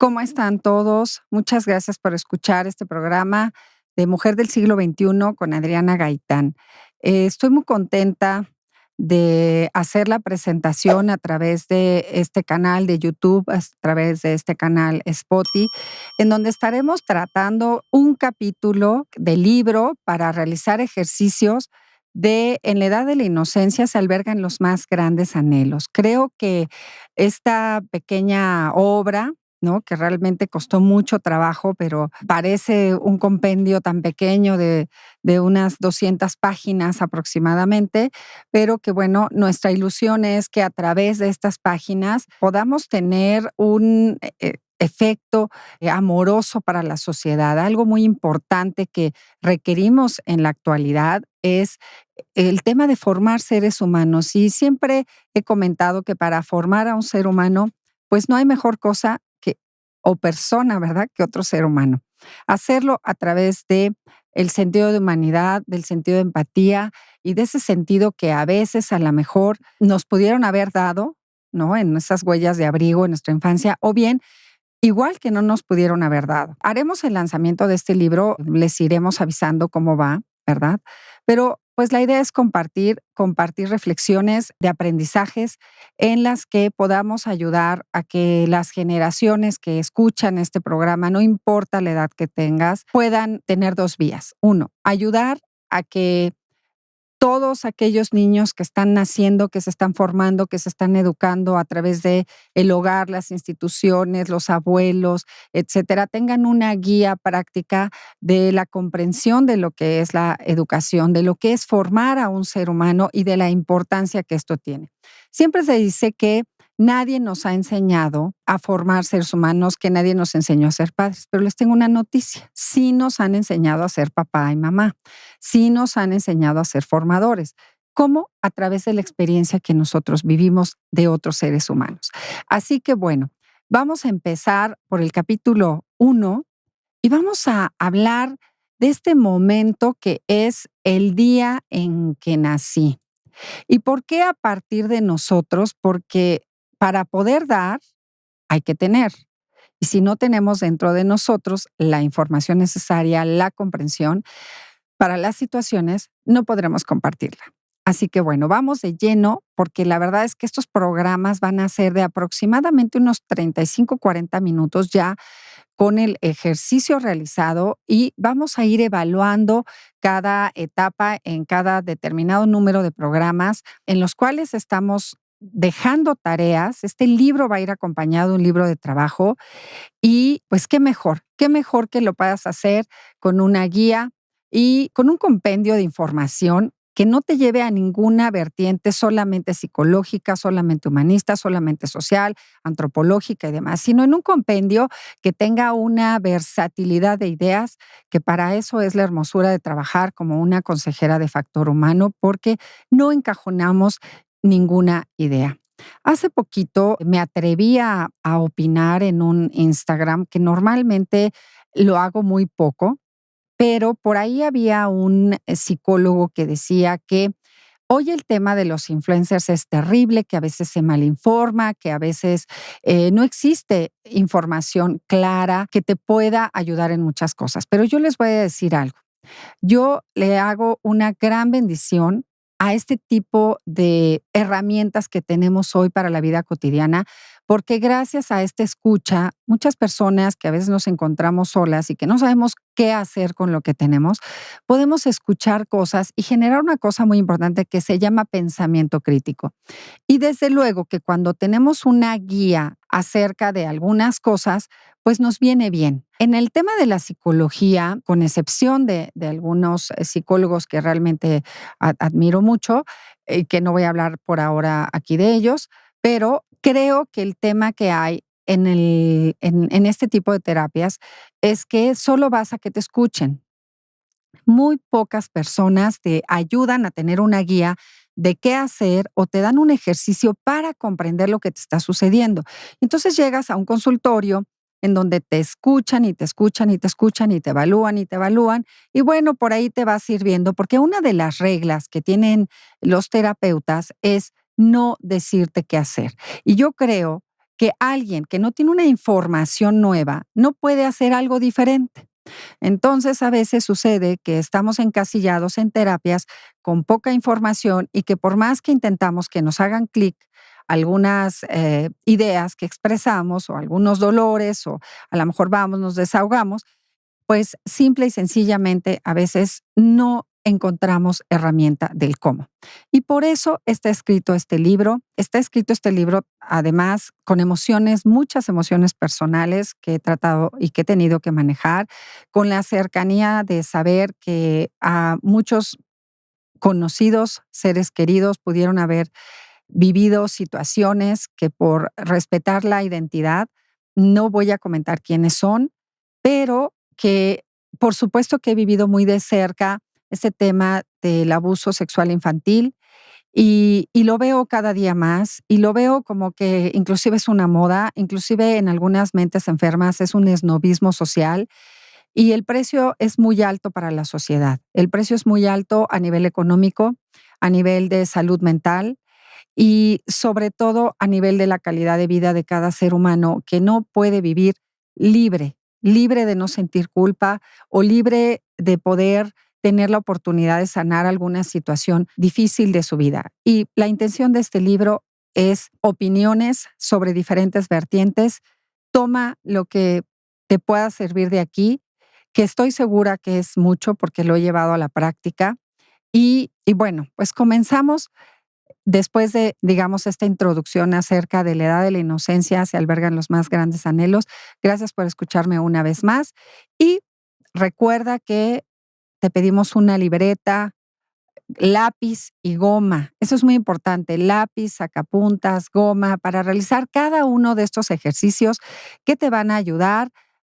¿Cómo están todos? Muchas gracias por escuchar este programa de Mujer del Siglo XXI con Adriana Gaitán. Estoy muy contenta de hacer la presentación a través de este canal de YouTube, a través de este canal Spotify, en donde estaremos tratando un capítulo del libro para realizar ejercicios de En la edad de la inocencia se albergan los más grandes anhelos. Creo que esta pequeña obra, ¿no? Que realmente costó mucho trabajo, pero parece un compendio tan pequeño de unas 200 páginas aproximadamente, pero que bueno, nuestra ilusión es que a través de estas páginas podamos tener un efecto amoroso para la sociedad. Algo muy importante que requerimos en la actualidad es el tema de formar seres humanos. Y siempre he comentado que para formar a un ser humano, pues no hay mejor cosa o persona, ¿verdad?, que otro ser humano. Hacerlo a través de el sentido de humanidad, del sentido de empatía y de ese sentido que a veces a lo mejor nos pudieron haber dado, ¿no?, en esas huellas de abrigo en nuestra infancia, o bien igual que no nos pudieron haber dado. Haremos el lanzamiento de este libro, les iremos avisando cómo va, ¿verdad? Pero pues la idea es compartir reflexiones de aprendizajes en las que podamos ayudar a que las generaciones que escuchan este programa, no importa la edad que tengas, puedan tener dos vías. Uno, ayudar a que todos aquellos niños que están naciendo, que se están formando, que se están educando a través de el hogar, las instituciones, los abuelos, etcétera, tengan una guía práctica de la comprensión de lo que es la educación, de lo que es formar a un ser humano y de la importancia que esto tiene. Siempre se dice que nadie nos ha enseñado a formar seres humanos, que nadie nos enseñó a ser padres, pero les tengo una noticia. Sí nos han enseñado a ser papá y mamá. Sí nos han enseñado a ser formadores. ¿Cómo? A través de la experiencia que nosotros vivimos de otros seres humanos. Así que bueno, vamos a empezar por el capítulo 1 y vamos a hablar de este momento que es el día en que nací. ¿Y por qué a partir de nosotros? Porque para poder dar hay que tener. Y si no tenemos dentro de nosotros la información necesaria, la comprensión para las situaciones, no podremos compartirla. Así que bueno, vamos de lleno porque la verdad es que estos programas van a ser de aproximadamente unos 35, 40 minutos ya con el ejercicio realizado y vamos a ir evaluando cada etapa en cada determinado número de programas en los cuales estamos dejando tareas. Este libro va a ir acompañado de un libro de trabajo y pues qué mejor que lo puedas hacer con una guía y con un compendio de información que no te lleve a ninguna vertiente solamente psicológica, solamente humanista, solamente social, antropológica y demás, sino en un compendio que tenga una versatilidad de ideas, que para eso es la hermosura de trabajar como una consejera de factor humano, porque no encajonamos ninguna idea. Hace poquito me atreví a opinar en un Instagram, que normalmente lo hago muy poco, pero por ahí había un psicólogo que decía que hoy el tema de los influencers es terrible, que a veces se malinforma, que a veces no existe información clara que te pueda ayudar en muchas cosas. Pero yo les voy a decir algo. Yo le hago una gran bendición a este tipo de herramientas que tenemos hoy para la vida cotidiana, porque gracias a esta escucha, muchas personas que a veces nos encontramos solas y que no sabemos qué hacer con lo que tenemos, podemos escuchar cosas y generar una cosa muy importante que se llama pensamiento crítico. Y desde luego que cuando tenemos una guía acerca de algunas cosas, pues nos viene bien. En el tema de la psicología, con excepción de algunos psicólogos que realmente admiro mucho, que no voy a hablar por ahora aquí de ellos, pero creo que el tema que hay en este tipo de terapias es que solo vas a que te escuchen. Muy pocas personas te ayudan a tener una guía de qué hacer o te dan un ejercicio para comprender lo que te está sucediendo. Entonces llegas a un consultorio en donde te escuchan y te escuchan y te escuchan y te evalúan y te evalúan. Y bueno, por ahí te vas sirviendo, porque una de las reglas que tienen los terapeutas es no decirte qué hacer. Y yo creo que alguien que no tiene una información nueva no puede hacer algo diferente. Entonces, a veces sucede que estamos encasillados en terapias con poca información y que por más que intentamos que nos hagan clic algunas ideas que expresamos o algunos dolores o a lo mejor vamos, nos desahogamos, pues simple y sencillamente a veces no encontramos herramienta del cómo. Y por eso está escrito este libro. Está escrito este libro además con emociones, muchas emociones personales que he tratado y que he tenido que manejar, con la cercanía de saber que a muchos conocidos, seres queridos pudieron haber vivido situaciones que por respetar la identidad, no voy a comentar quiénes son, pero que por supuesto que he vivido muy de cerca ese tema del abuso sexual infantil y lo veo cada día más y lo veo como que inclusive es una moda, inclusive en algunas mentes enfermas es un esnovismo social y el precio es muy alto para la sociedad. El precio es muy alto a nivel económico, a nivel de salud mental, y sobre todo a nivel de la calidad de vida de cada ser humano que no puede vivir libre, libre de no sentir culpa o libre de poder tener la oportunidad de sanar alguna situación difícil de su vida. Y la intención de este libro es opiniones sobre diferentes vertientes. Toma lo que te pueda servir de aquí, que estoy segura que es mucho porque lo he llevado a la práctica. Y bueno, pues comenzamos. Después de, digamos, esta introducción acerca de la edad de la inocencia se albergan los más grandes anhelos. Gracias por escucharme una vez más y recuerda que te pedimos una libreta, lápiz y goma. Eso es muy importante, lápiz, sacapuntas, goma, para realizar cada uno de estos ejercicios que te van a ayudar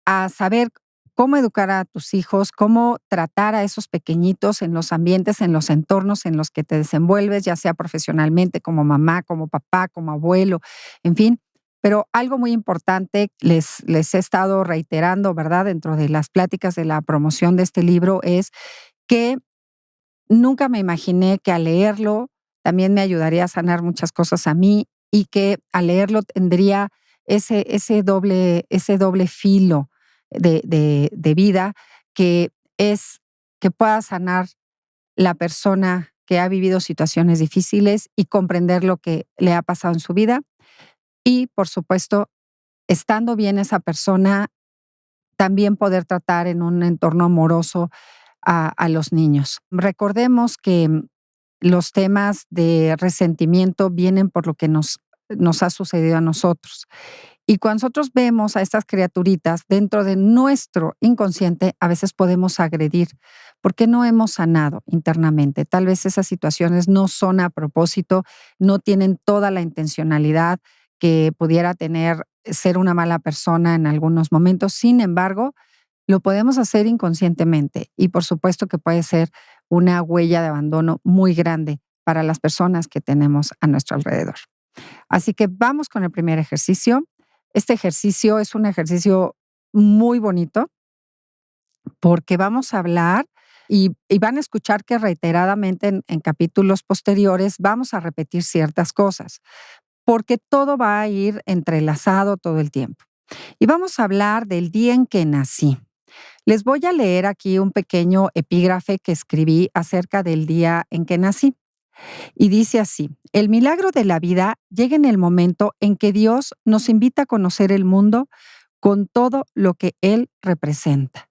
a saber cómo educar a tus hijos, cómo tratar a esos pequeñitos en los ambientes, en los entornos en los que te desenvuelves, ya sea profesionalmente, como mamá, como papá, como abuelo, en fin. Pero algo muy importante, les he estado reiterando, ¿verdad? Dentro de las pláticas de la promoción de este libro, es que nunca me imaginé que al leerlo también me ayudaría a sanar muchas cosas a mí y que al leerlo tendría ese doble filo de vida que es que pueda sanar la persona que ha vivido situaciones difíciles y comprender lo que le ha pasado en su vida. Y, por supuesto, estando bien esa persona, también poder tratar en un entorno amoroso a los niños. Recordemos que los temas de resentimiento vienen por lo que nos ha sucedido a nosotros. Y cuando nosotros vemos a estas criaturitas dentro de nuestro inconsciente, a veces podemos agredir porque no hemos sanado internamente. Tal vez esas situaciones no son a propósito, no tienen toda la intencionalidad que pudiera tener ser una mala persona en algunos momentos. Sin embargo, lo podemos hacer inconscientemente y por supuesto que puede ser una huella de abandono muy grande para las personas que tenemos a nuestro alrededor. Así que vamos con el primer ejercicio. Este ejercicio es un ejercicio muy bonito porque vamos a hablar y van a escuchar que reiteradamente en capítulos posteriores vamos a repetir ciertas cosas, porque todo va a ir entrelazado todo el tiempo. Y vamos a hablar del día en que nací. Les voy a leer aquí un pequeño epígrafe que escribí acerca del día en que nací. Y dice así: el milagro de la vida llega en el momento en que Dios nos invita a conocer el mundo con todo lo que Él representa.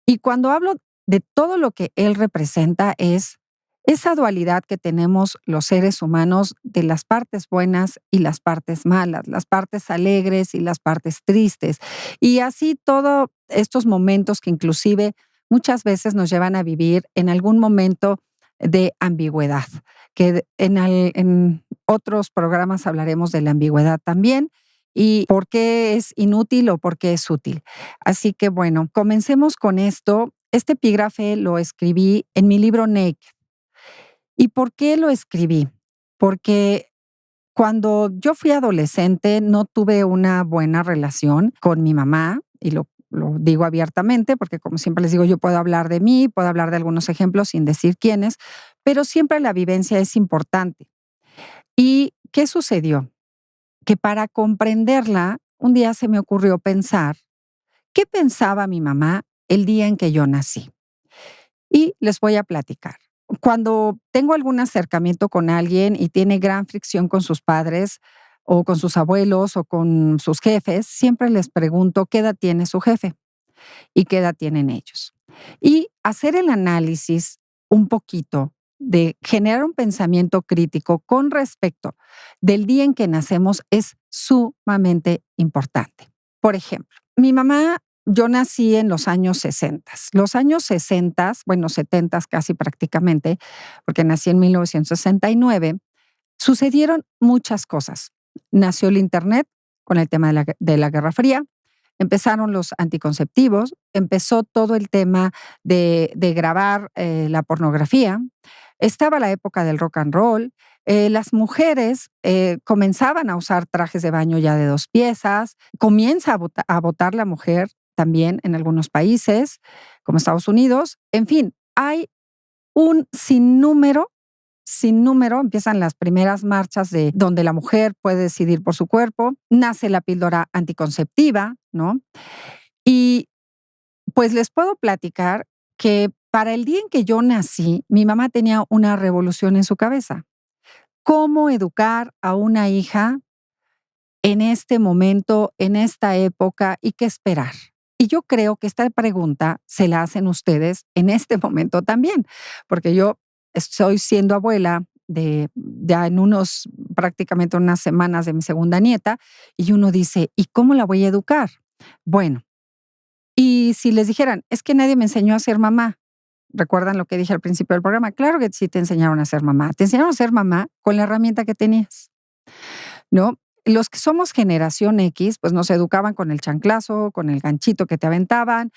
Y cuando hablo de todo lo que Él representa es esa dualidad que tenemos los seres humanos de las partes buenas y las partes malas, las partes alegres y las partes tristes. Y así todos estos momentos que inclusive muchas veces nos llevan a vivir en algún momento de ambigüedad, que en otros programas hablaremos de la ambigüedad también y por qué es inútil o por qué es útil. Así que bueno, comencemos con esto. Este epígrafe lo escribí en mi libro Naked. ¿Y por qué lo escribí? Porque cuando yo fui adolescente no tuve una buena relación con mi mamá y lo digo abiertamente porque como siempre les digo, yo puedo hablar de mí, puedo hablar de algunos ejemplos sin decir quiénes, pero siempre la vivencia es importante. ¿Y qué sucedió? que para comprenderla, un día se me ocurrió pensar, ¿qué pensaba mi mamá el día en que yo nací? Y les voy a platicar. Cuando tengo algún acercamiento con alguien y tiene gran fricción con sus padres o con sus abuelos o con sus jefes, siempre les pregunto qué edad tiene su jefe y qué edad tienen ellos. Y hacer el análisis un poquito de generar un pensamiento crítico con respecto del día en que nacemos es sumamente importante. Por ejemplo, mi mamá, yo nací en los años 60. Los años 60, bueno, 70 casi prácticamente, porque nací en 1969, sucedieron muchas cosas. Nació el Internet con el tema de la Guerra Fría, empezaron los anticonceptivos, empezó todo el tema de grabar la pornografía, estaba la época del rock and roll, las mujeres comenzaban a usar trajes de baño ya de 2 piezas, comienza a votar la mujer también en algunos países, como Estados Unidos. En fin, hay un sinnúmero sin número, empiezan las primeras marchas de donde la mujer puede decidir por su cuerpo, nace la píldora anticonceptiva, ¿no? Y pues les puedo platicar que para el día en que yo nací, mi mamá tenía una revolución en su cabeza. ¿Cómo educar a una hija en este momento, en esta época y qué esperar? Y yo creo que esta pregunta se la hacen ustedes en este momento también, porque yo estoy siendo abuela de ya en prácticamente unas semanas de mi segunda nieta, y uno dice, ¿y cómo la voy a educar? Bueno, y si les dijeran, es que nadie me enseñó a ser mamá, ¿recuerdan lo que dije al principio del programa? Claro que sí te enseñaron a ser mamá. Te enseñaron a ser mamá con la herramienta que tenías. ¿No? Los que somos generación X, pues nos educaban con el chanclazo, con el ganchito que te aventaban,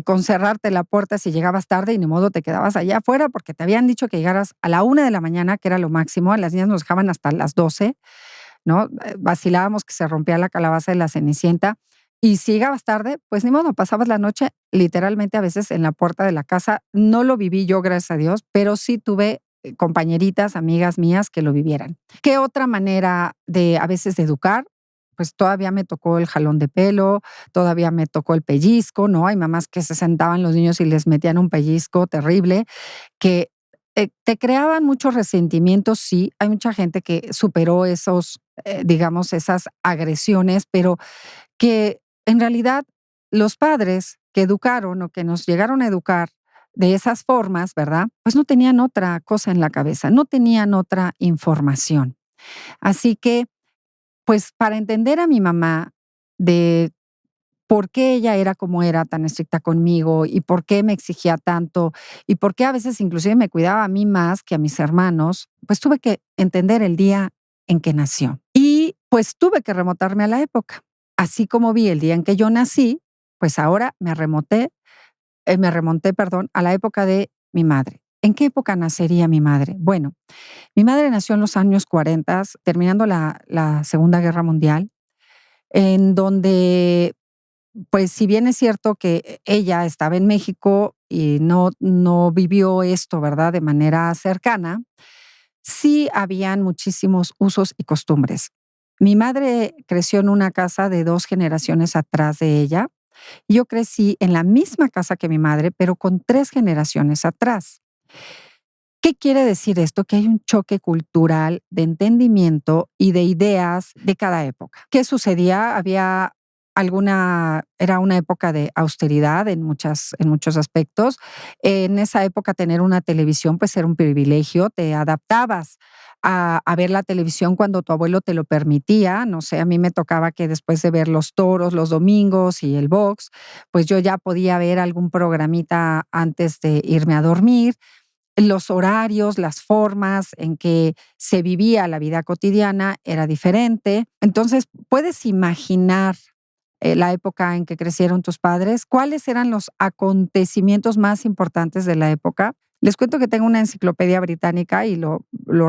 con cerrarte la puerta si llegabas tarde y ni modo te quedabas allá afuera porque te habían dicho que llegaras a la 1 de la mañana, que era lo máximo. A las niñas nos dejaban hasta las 12, ¿no? Vacilábamos que se rompía la calabaza de la Cenicienta. Y si llegabas tarde, pues ni modo, pasabas la noche literalmente a veces en la puerta de la casa. No lo viví yo, gracias a Dios, pero sí tuve compañeritas, amigas mías que lo vivieran. ¿Qué otra manera de a veces de educar? Pues todavía me tocó el jalón de pelo, todavía me tocó el pellizco, ¿no? Hay mamás que se sentaban los niños y les metían un pellizco terrible, que te creaban muchos resentimientos, sí. Hay mucha gente que superó esos, digamos, esas agresiones, pero que en realidad los padres que educaron o que nos llegaron a educar de esas formas, ¿verdad? Pues no tenían otra cosa en la cabeza, no tenían otra información. Así que, pues para entender a mi mamá de por qué ella era como era, tan estricta conmigo y por qué me exigía tanto y por qué a veces inclusive me cuidaba a mí más que a mis hermanos, pues tuve que entender el día en que nació. Y pues tuve que remontarme a la época. Así como vi el día en que yo nací, pues ahora me remonté, perdón, a la época de mi madre. ¿En qué época nacería mi madre? Bueno, mi madre nació en los años 40, terminando la Segunda Guerra Mundial, en donde pues si bien es cierto que ella estaba en México y no vivió esto, ¿verdad?, de manera cercana, sí habían muchísimos usos y costumbres. Mi madre creció en una casa de 2 generaciones atrás de ella, y yo crecí en la misma casa que mi madre, pero con 3 generaciones atrás. ¿Qué quiere decir esto? Que hay un choque cultural de entendimiento y de ideas de cada época. ¿Qué sucedía? Era una época de austeridad en muchos aspectos. En esa época tener una televisión pues era un privilegio, te adaptabas a ver la televisión cuando tu abuelo te lo permitía. No sé, a mí me tocaba que después de ver los toros los domingos y el box, pues yo ya podía ver algún programita antes de irme a dormir. Los horarios, las formas en que se vivía la vida cotidiana era diferente. Entonces, ¿puedes imaginar la época en que crecieron tus padres? ¿Cuáles eran los acontecimientos más importantes de la época? Les cuento que tengo una enciclopedia británica y lo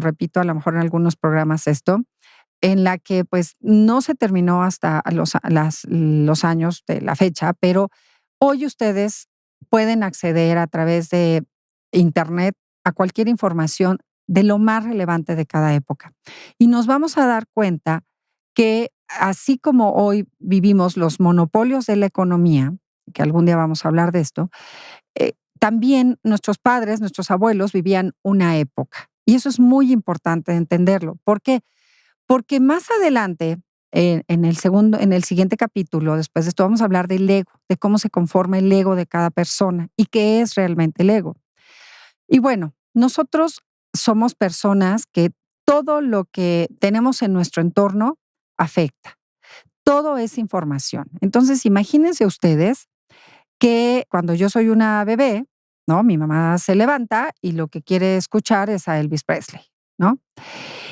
repito a lo mejor en algunos programas esto, en la que pues no se terminó hasta los años de la fecha, pero hoy ustedes pueden acceder a través de Internet a cualquier información de lo más relevante de cada época. Y nos vamos a dar cuenta que así como hoy vivimos los monopolios de la economía, que algún día vamos a hablar de esto, también nuestros padres, nuestros abuelos vivían una época. Y eso es muy importante entenderlo. ¿Por qué? Porque más adelante, en el siguiente capítulo, después de esto, vamos a hablar del ego, de cómo se conforma el ego de cada persona y qué es realmente el ego. Y bueno, nosotros somos personas que todo lo que tenemos en nuestro entorno afecta. Todo es información. Entonces, imagínense ustedes que cuando yo soy una bebé, ¿no? Mi mamá se levanta y lo que quiere escuchar es a Elvis Presley, ¿no?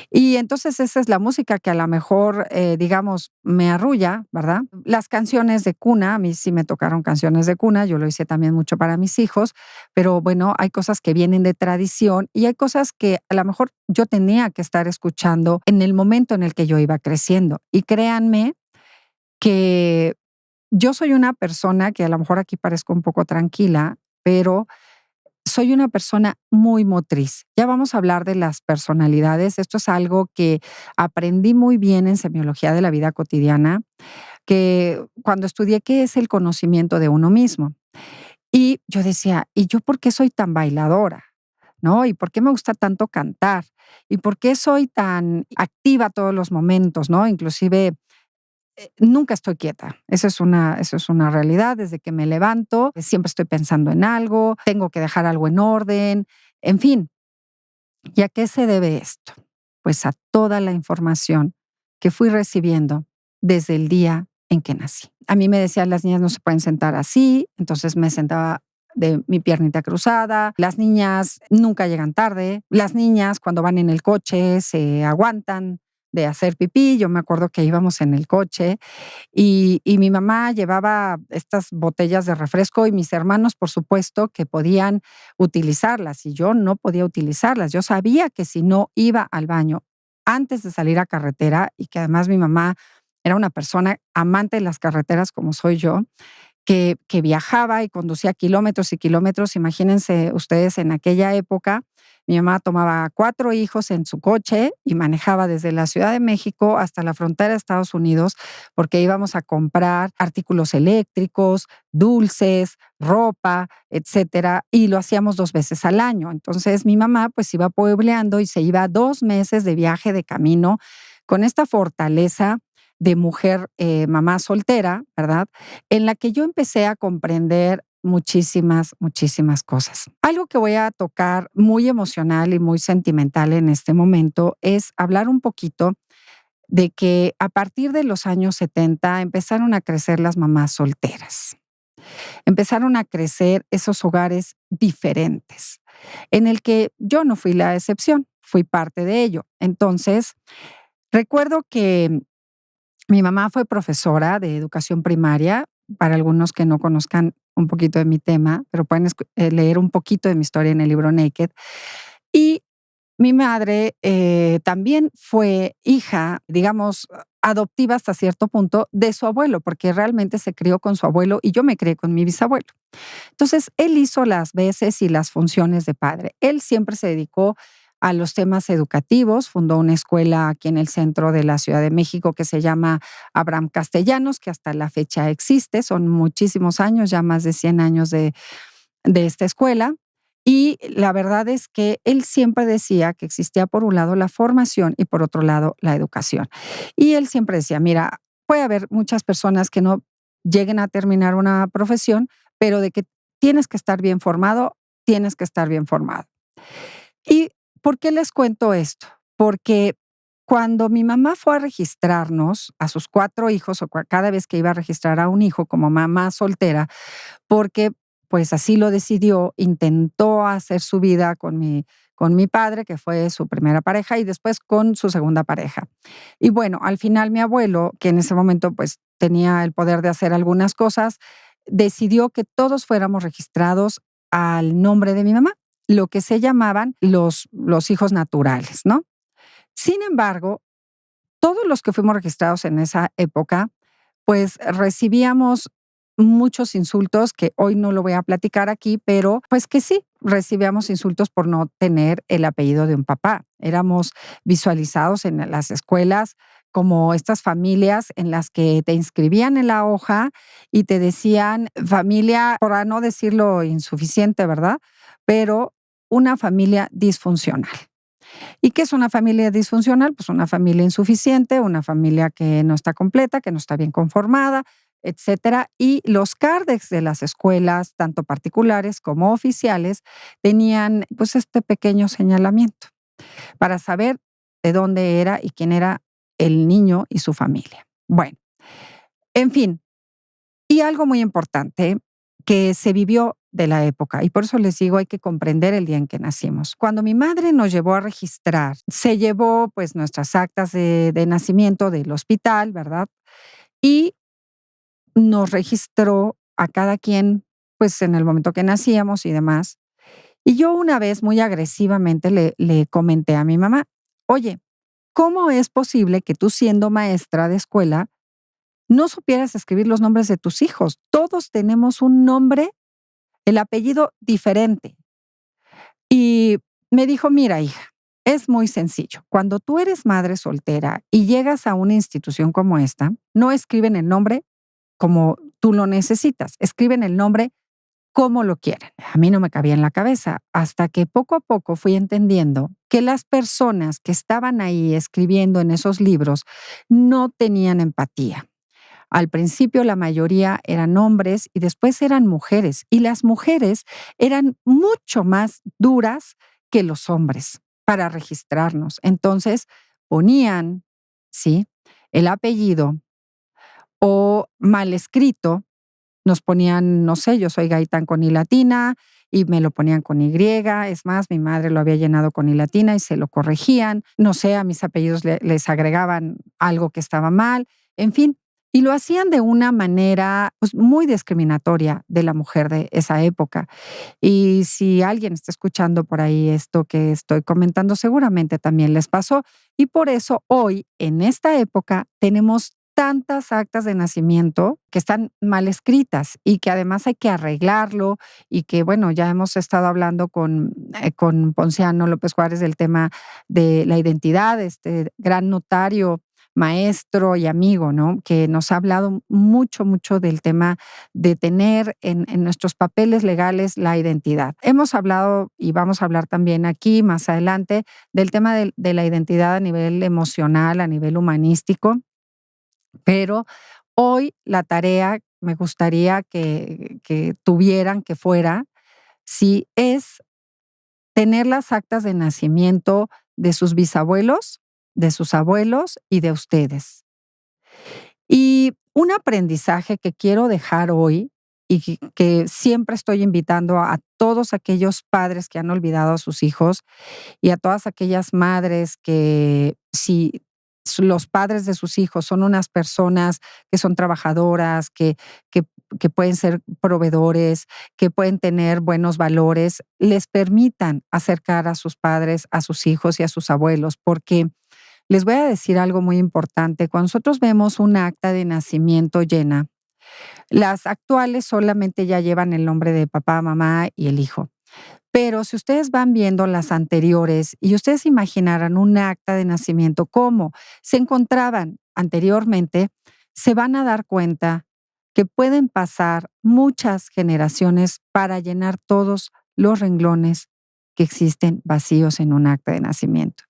Y entonces esa es la música que a lo mejor, digamos, me arrulla, ¿verdad? Las canciones de cuna, a mí sí me tocaron canciones de cuna, yo lo hice también mucho para mis hijos, pero bueno, hay cosas que vienen de tradición y hay cosas que a lo mejor yo tenía que estar escuchando en el momento en el que yo iba creciendo. Y créanme que yo soy una persona que a lo mejor aquí parezco un poco tranquila, pero soy una persona muy motriz. Ya vamos a hablar de las personalidades. Esto es algo que aprendí muy bien en semiología de la vida cotidiana, que cuando estudié qué es el conocimiento de uno mismo. Y yo decía, ¿y yo por qué soy tan bailadora? ¿No? ¿Y por qué me gusta tanto cantar? ¿Y por qué soy tan activa todos los momentos? ¿No? Inclusive nunca estoy quieta. Eso es una realidad. Desde que me levanto, siempre estoy pensando en algo, tengo que dejar algo en orden, en fin. ¿Y a qué se debe esto? Pues a toda la información que fui recibiendo desde el día en que nací. A mí me decían las niñas no se pueden sentar así, entonces me sentaba de mi piernita cruzada. Las niñas nunca llegan tarde. Las niñas cuando van en el coche se aguantan de hacer pipí. Yo me acuerdo que íbamos en el coche y mi mamá llevaba estas botellas de refresco y mis hermanos, por supuesto, que podían utilizarlas y yo no podía utilizarlas. Yo sabía que si no iba al baño antes de salir a carretera y que además mi mamá era una persona amante de las carreteras como soy yo, que viajaba y conducía kilómetros y kilómetros. Imagínense ustedes en aquella época, mi mamá tomaba 4 hijos en su coche y manejaba desde la Ciudad de México hasta la frontera de Estados Unidos, porque íbamos a comprar artículos eléctricos, dulces, ropa, etcétera, y lo hacíamos 2 veces al año. Entonces, mi mamá, pues, iba puebleando y se iba 2 meses de viaje de camino con esta fortaleza de mujer, mamá soltera, ¿verdad? En la que yo empecé a comprender muchísimas, muchísimas cosas. Algo que voy a tocar muy emocional y muy sentimental en este momento es hablar un poquito de que a partir de los años 70 empezaron a crecer las mamás solteras. Empezaron a crecer esos hogares diferentes, en el que yo no fui la excepción, fui parte de ello. Entonces, recuerdo que mi mamá fue profesora de educación primaria, para algunos que no conozcan un poquito de mi tema, pero pueden leer un poquito de mi historia en el libro Naked. Y mi madre también fue hija, digamos, adoptiva hasta cierto punto de su abuelo, porque realmente se crió con su abuelo y yo me crié con mi bisabuelo. Entonces, él hizo las veces y las funciones de padre. Él siempre se dedicó a los temas educativos, fundó una escuela aquí en el centro de la Ciudad de México que se llama Abraham Castellanos, que hasta la fecha existe, son muchísimos años, ya más de 100 años de esta escuela. Y la verdad es que él siempre decía que existía por un lado la formación y por otro lado la educación. Y él siempre decía, mira, puede haber muchas personas que no lleguen a terminar una profesión, pero de que tienes que estar bien formado, tienes que estar bien formado. ¿Y por qué les cuento esto? Porque cuando mi mamá fue a registrarnos a sus 4 hijos, o cada vez que iba a registrar a un hijo como mamá soltera, porque pues así lo decidió, intentó hacer su vida con mi padre, que fue su primera pareja, y después con su segunda pareja. Y bueno, al final mi abuelo, que en ese momento pues tenía el poder de hacer algunas cosas, decidió que todos fuéramos registrados al nombre de mi mamá, lo que se llamaban los hijos naturales, ¿no? Sin embargo, todos los que fuimos registrados en esa época, pues recibíamos muchos insultos que hoy no lo voy a platicar aquí, pero pues que sí, recibíamos insultos por no tener el apellido de un papá. Éramos visualizados en las escuelas como estas familias en las que te inscribían en la hoja y te decían familia, por no decirlo insuficiente, ¿verdad? Pero una familia disfuncional. ¿Y qué es una familia disfuncional? Pues una familia insuficiente, una familia que no está completa, que no está bien conformada, etcétera. Y los cárdex de las escuelas, tanto particulares como oficiales, tenían pues este pequeño señalamiento para saber de dónde era y quién era el niño y su familia. Bueno, en fin, y algo muy importante que se vivió de la época, y por eso les digo, hay que comprender el día en que nacimos. Cuando mi madre nos llevó a registrar, se llevó pues nuestras actas de nacimiento del hospital, ¿verdad? Y nos registró a cada quien, pues en el momento que nacíamos y demás. Y yo una vez muy agresivamente le comenté a mi mamá, oye, ¿cómo es posible que tú siendo maestra de escuela no supieras escribir los nombres de tus hijos? Todos tenemos un nombre, el apellido diferente. Y me dijo, mira, hija, es muy sencillo. Cuando tú eres madre soltera y llegas a una institución como esta, no escriben el nombre como tú lo necesitas, escriben el nombre como lo quieren. A mí no me cabía en la cabeza hasta que poco a poco fui entendiendo que las personas que estaban ahí escribiendo en esos libros no tenían empatía. Al principio la mayoría eran hombres y después eran mujeres, y las mujeres eran mucho más duras que los hombres para registrarnos. Entonces ponían, sí, el apellido o mal escrito, nos ponían, no sé, yo soy Gaitán con I latina y me lo ponían con Y. Es más, mi madre lo había llenado con I latina y se lo corregían. No sé, a mis apellidos les agregaban algo que estaba mal. En fin, y lo hacían de una manera pues, muy discriminatoria de la mujer de esa época. Y si alguien está escuchando por ahí esto que estoy comentando, seguramente también les pasó. Y por eso hoy, en esta época, tenemos tantas actas de nacimiento que están mal escritas y que además hay que arreglarlo y que, bueno, ya hemos estado hablando con Ponciano López Juárez del tema de la identidad, este gran notario, maestro y amigo, ¿no? Que nos ha hablado mucho, mucho del tema de tener en nuestros papeles legales la identidad. Hemos hablado y vamos a hablar también aquí más adelante del tema de la identidad a nivel emocional, a nivel humanístico, pero hoy la tarea me gustaría que tuvieran, que fuera, si es tener las actas de nacimiento de sus bisabuelos, de sus abuelos y de ustedes. Y un aprendizaje que quiero dejar hoy y que siempre estoy invitando a todos aquellos padres que han olvidado a sus hijos y a todas aquellas madres que si los padres de sus hijos son unas personas que son trabajadoras, que, que pueden ser proveedores, que pueden tener buenos valores, les permitan acercar a sus padres, a sus hijos y a sus abuelos, porque les voy a decir algo muy importante. Cuando nosotros vemos un acta de nacimiento llena, las actuales solamente ya llevan el nombre de papá, mamá y el hijo. Pero si ustedes van viendo las anteriores y ustedes imaginaran un acta de nacimiento como se encontraban anteriormente, se van a dar cuenta que pueden pasar muchas generaciones para llenar todos los renglones que existen vacíos en un acta de nacimiento.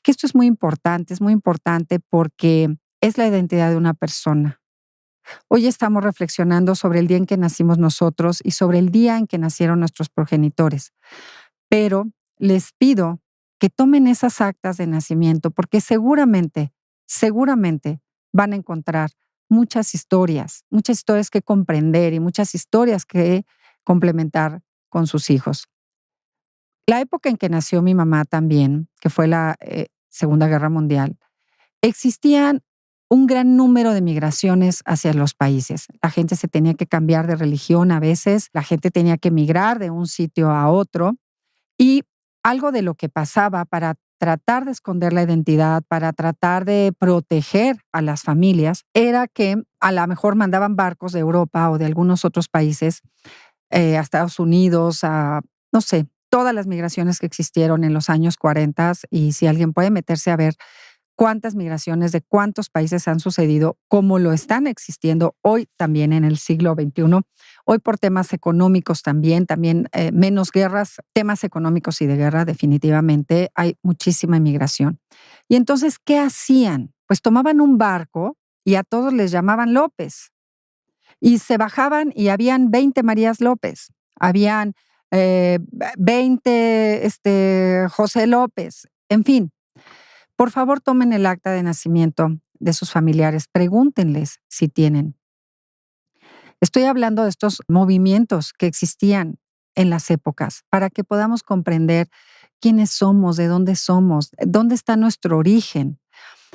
Que esto es muy importante porque es la identidad de una persona. Hoy estamos reflexionando sobre el día en que nacimos nosotros y sobre el día en que nacieron nuestros progenitores. Pero les pido que tomen esas actas de nacimiento porque seguramente, seguramente van a encontrar muchas historias que comprender y muchas historias que complementar con sus hijos. La época en que nació mi mamá también, que fue la Segunda Guerra Mundial, existían un gran número de migraciones hacia los países. La gente se tenía que cambiar de religión a veces, la gente tenía que migrar de un sitio a otro y algo de lo que pasaba para tratar de esconder la identidad, para tratar de proteger a las familias, era que a lo mejor mandaban barcos de Europa o de algunos otros países a Estados Unidos, a, no sé, todas las migraciones que existieron en los años 40 y si alguien puede meterse a ver cuántas migraciones de cuántos países han sucedido, como lo están existiendo hoy también en el siglo XXI. Hoy por temas económicos también menos guerras, temas económicos y de guerra definitivamente hay muchísima inmigración. Y entonces, ¿qué hacían? Pues tomaban un barco y a todos les llamaban López. Y se bajaban y habían 20 Marías López, habían 20 José López, en fin. Por favor, tomen el acta de nacimiento de sus familiares, pregúntenles si tienen. Estoy hablando de estos movimientos que existían en las épocas para que podamos comprender quiénes somos, dónde está nuestro origen.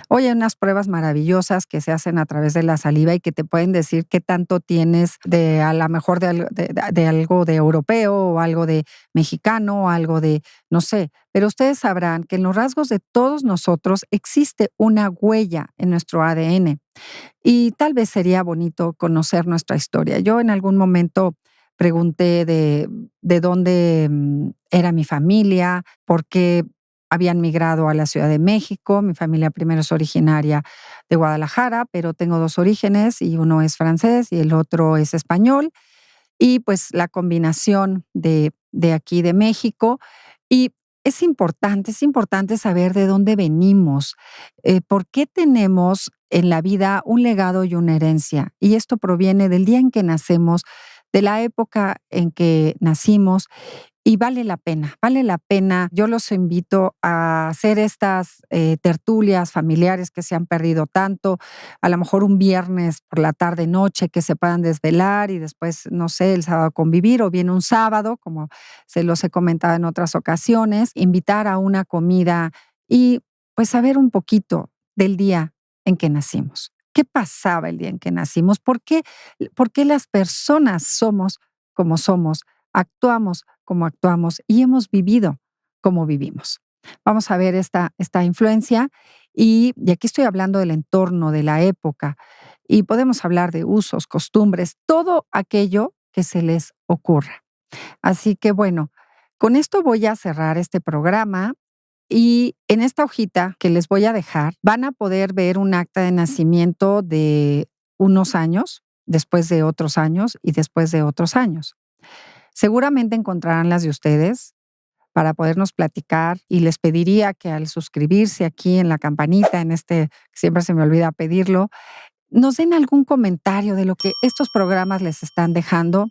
Hoy hay unas pruebas maravillosas que se hacen a través de la saliva y que te pueden decir qué tanto tienes de a lo mejor de algo de europeo o algo de mexicano o algo de, no sé, pero ustedes sabrán que en los rasgos de todos nosotros existe una huella en nuestro ADN y tal vez sería bonito conocer nuestra historia. Yo en algún momento pregunté de dónde era mi familia, por qué habían migrado a la Ciudad de México. Mi familia primero es originaria de Guadalajara, pero tengo dos orígenes y uno es francés y el otro es español. Y pues la combinación de aquí de México. Y es importante saber de dónde venimos, por qué tenemos en la vida un legado y una herencia. Y esto proviene del día en que nacemos, de la época en que nacimos y vale la pena, vale la pena. Yo los invito a hacer estas tertulias familiares que se han perdido tanto, a lo mejor un viernes por la tarde, noche, que se puedan desvelar y después, no sé, el sábado convivir o bien un sábado, como se los he comentado en otras ocasiones, invitar a una comida y pues saber un poquito del día en que nacimos. ¿Qué pasaba el día en que nacimos? Por qué las personas somos como somos? Actuamos como actuamos y hemos vivido como vivimos. Vamos a ver esta influencia y aquí estoy hablando del entorno, de la época y podemos hablar de usos, costumbres, todo aquello que se les ocurra. Así que bueno, con esto voy a cerrar este programa y en esta hojita que les voy a dejar van a poder ver un acta de nacimiento de unos años, después de otros años y después de otros años. Seguramente encontrarán las de ustedes para podernos platicar y les pediría que al suscribirse aquí en la campanita, siempre se me olvida pedirlo, nos den algún comentario de lo que estos programas les están dejando.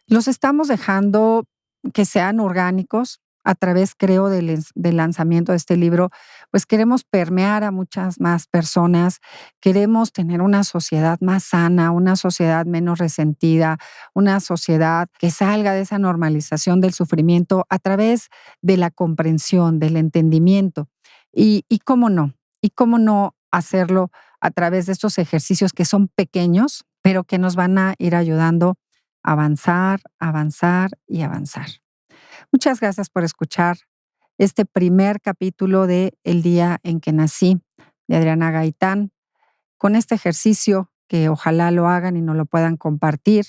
Los estamos dejando que sean orgánicos a través, creo, del lanzamiento de este libro, pues queremos permear a muchas más personas, queremos tener una sociedad más sana, una sociedad menos resentida, una sociedad que salga de esa normalización del sufrimiento a través de la comprensión, del entendimiento. Y cómo no hacerlo a través de estos ejercicios que son pequeños, pero que nos van a ir ayudando avanzar, avanzar y avanzar. Muchas gracias por escuchar este primer capítulo de El día en que nací, de Adriana Gaitán, con este ejercicio que ojalá lo hagan y nos lo puedan compartir.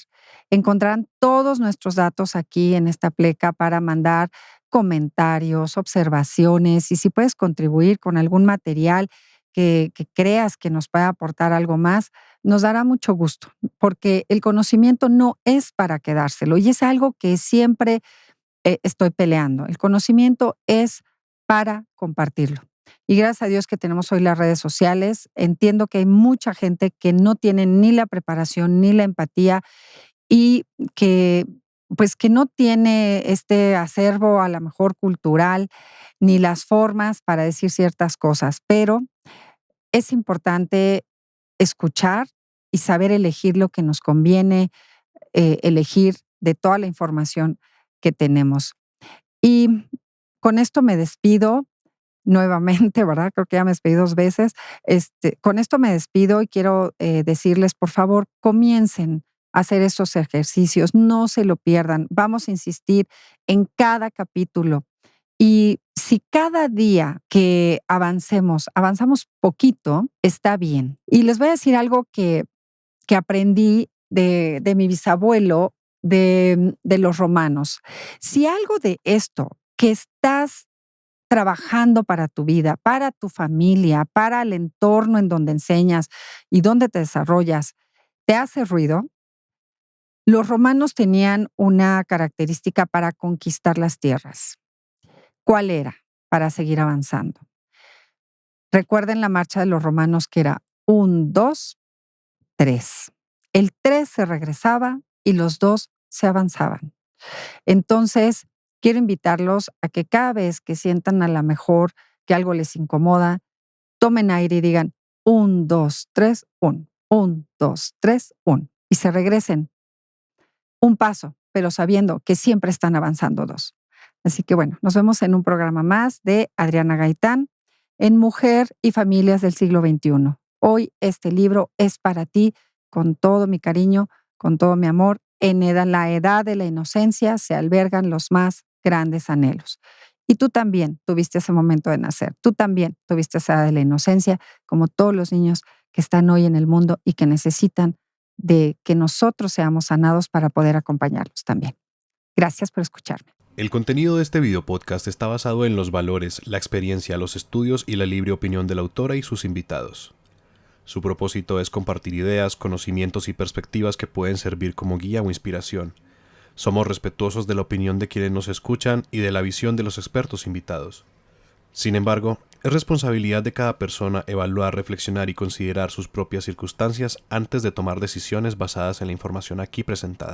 Encontrarán todos nuestros datos aquí en esta pleca para mandar comentarios, observaciones y si puedes contribuir con algún material que creas que nos pueda aportar algo más, nos dará mucho gusto, porque el conocimiento no es para quedárselo y es algo que siempre estoy peleando. El conocimiento es para compartirlo. Y gracias a Dios que tenemos hoy las redes sociales. Entiendo que hay mucha gente que no tiene ni la preparación ni la empatía y que pues que no tiene este acervo a lo mejor cultural ni las formas para decir ciertas cosas, pero es importante escuchar y saber elegir lo que nos conviene, elegir de toda la información que tenemos. Y con esto me despido nuevamente, ¿verdad? Creo que ya me despedí 2 veces. Con esto me despido y quiero, decirles, por favor, comiencen a hacer esos ejercicios, no se lo pierdan. Vamos a insistir en cada capítulo. Y si cada día que avanzamos poquito, está bien. Y les voy a decir algo que aprendí de mi bisabuelo de los romanos. Si algo de esto que estás trabajando para tu vida, para tu familia, para el entorno en donde enseñas y donde te desarrollas, te hace ruido, los romanos tenían una característica para conquistar las tierras. ¿Cuál era? Para seguir avanzando. Recuerden la marcha de los romanos que era 1, 2, 3. El 3 se regresaba y los 2 se avanzaban. Entonces, quiero invitarlos a que cada vez que sientan a la mejor que algo les incomoda, tomen aire y digan 1, 2, 3, 1. 1, 2, 3, 1. Y se regresen un paso, pero sabiendo que siempre están avanzando 2. Así que bueno, nos vemos en un programa más de Adriana Gaitán en Mujer y Familias del siglo XXI. Hoy este libro es para ti con todo mi cariño, con todo mi amor. En la edad de la inocencia se albergan los más grandes anhelos. Y tú también tuviste ese momento de nacer. Tú también tuviste esa edad de la inocencia, como todos los niños que están hoy en el mundo y que necesitan de que nosotros seamos sanados para poder acompañarlos también. Gracias por escucharme. El contenido de este video podcast está basado en los valores, la experiencia, los estudios y la libre opinión de la autora y sus invitados. Su propósito es compartir ideas, conocimientos y perspectivas que pueden servir como guía o inspiración. Somos respetuosos de la opinión de quienes nos escuchan y de la visión de los expertos invitados. Sin embargo, es responsabilidad de cada persona evaluar, reflexionar y considerar sus propias circunstancias antes de tomar decisiones basadas en la información aquí presentada.